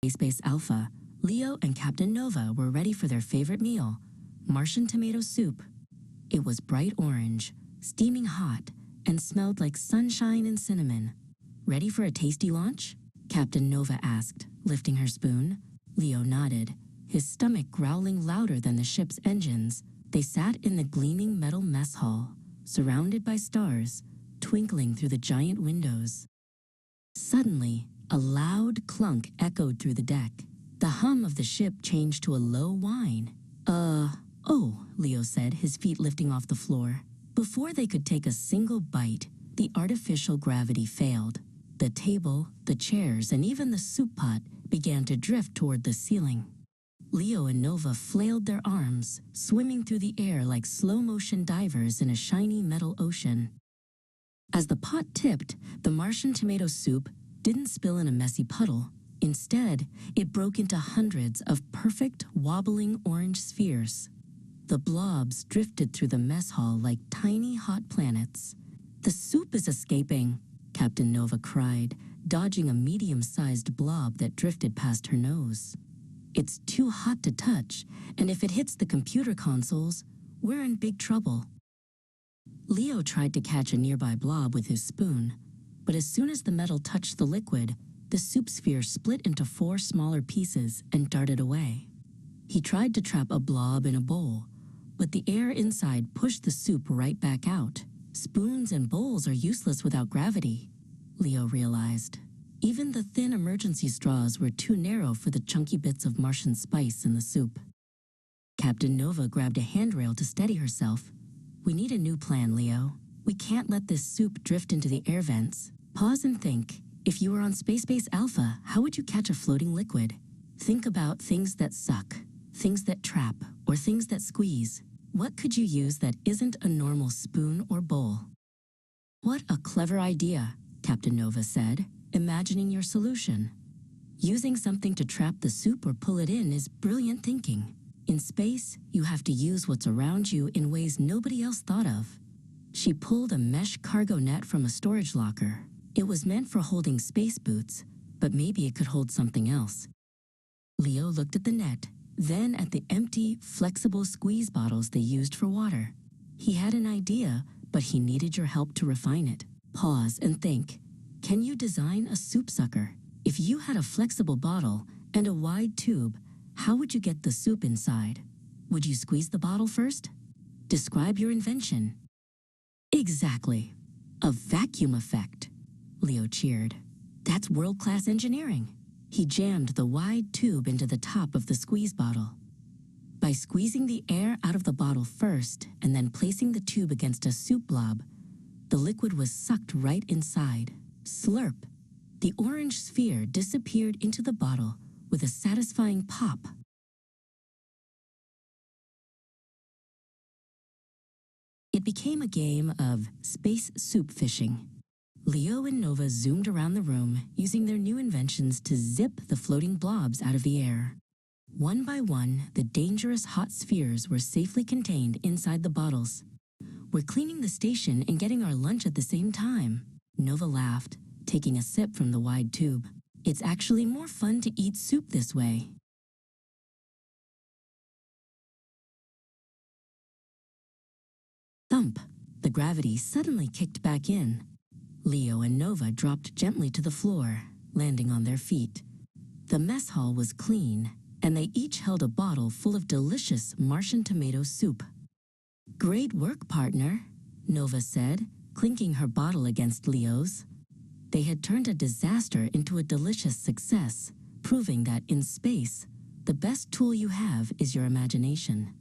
Space Alpha, Leo and Captain Nova were ready for their favorite meal, Martian tomato soup. It was bright orange, steaming hot, and smelled like sunshine and cinnamon. Ready for a tasty launch? Captain Nova asked, lifting her spoon. Leo nodded, his stomach growling louder than the ship's engines. They sat in the gleaming metal mess hall, surrounded by stars, twinkling through the giant windows. Suddenly, a loud clunk echoed through the deck. The hum of the ship changed to a low whine. Oh, Leo said, his feet lifting off the floor. Before they could take a single bite, the artificial gravity failed. The table, the chairs, and even the soup pot began to drift toward the ceiling. Leo and Nova flailed their arms, swimming through the air like slow-motion divers in a shiny metal ocean. As the pot tipped, the Martian tomato soup didn't spill in a messy puddle. Instead, it broke into hundreds of perfect, wobbling orange spheres. The blobs drifted through the mess hall like tiny hot planets. "The soup is escaping," Captain Nova cried, dodging a medium-sized blob that drifted past her nose. "It's too hot to touch, and if it hits the computer consoles, we're in big trouble." Leo tried to catch a nearby blob with his spoon, but as soon as the metal touched the liquid, the soup sphere split into 4 smaller pieces and darted away. He tried to trap a blob in a bowl, but the air inside pushed the soup right back out. Spoons and bowls are useless without gravity, Leo realized. Even the thin emergency straws were too narrow for the chunky bits of Martian spice in the soup. Captain Nova grabbed a handrail to steady herself. "We need a new plan, Leo. We can't let this soup drift into the air vents. Pause and think. If you were on Space Alpha, how would you catch a floating liquid? Think about things that suck, things that trap, or things that squeeze. What could you use that isn't a normal spoon or bowl?" "What a clever idea," Captain Nova said, imagining your solution. "Using something to trap the soup or pull it in is brilliant thinking. In space, you have to use what's around you in ways nobody else thought of." She pulled a mesh cargo net from a storage locker. It was meant for holding space boots, but maybe it could hold something else. Leo looked at the net, then at the empty, flexible squeeze bottles they used for water. He had an idea, but he needed your help to refine it. Pause and think. Can you design a soup sucker? If you had a flexible bottle and a wide tube, how would you get the soup inside? Would you squeeze the bottle first? Describe your invention. Exactly. A vacuum effect. Leo cheered. That's world-class engineering. He jammed the wide tube into the top of the squeeze bottle. By squeezing the air out of the bottle first and then placing the tube against a soup blob, the liquid was sucked right inside. Slurp. The orange sphere disappeared into the bottle with a satisfying pop. It became a game of space soup fishing. Leo and Nova zoomed around the room, using their new inventions to zip the floating blobs out of the air. One by one, the dangerous hot spheres were safely contained inside the bottles. "We're cleaning the station and getting our lunch at the same time," Nova laughed, taking a sip from the wide tube. "It's actually more fun to eat soup this way." Thump! The gravity suddenly kicked back in. Leo and Nova dropped gently to the floor, landing on their feet. The mess hall was clean, and they each held a bottle full of delicious Martian tomato soup. "Great work, partner," Nova said, clinking her bottle against Leo's. They had turned a disaster into a delicious success, proving that in space, the best tool you have is your imagination.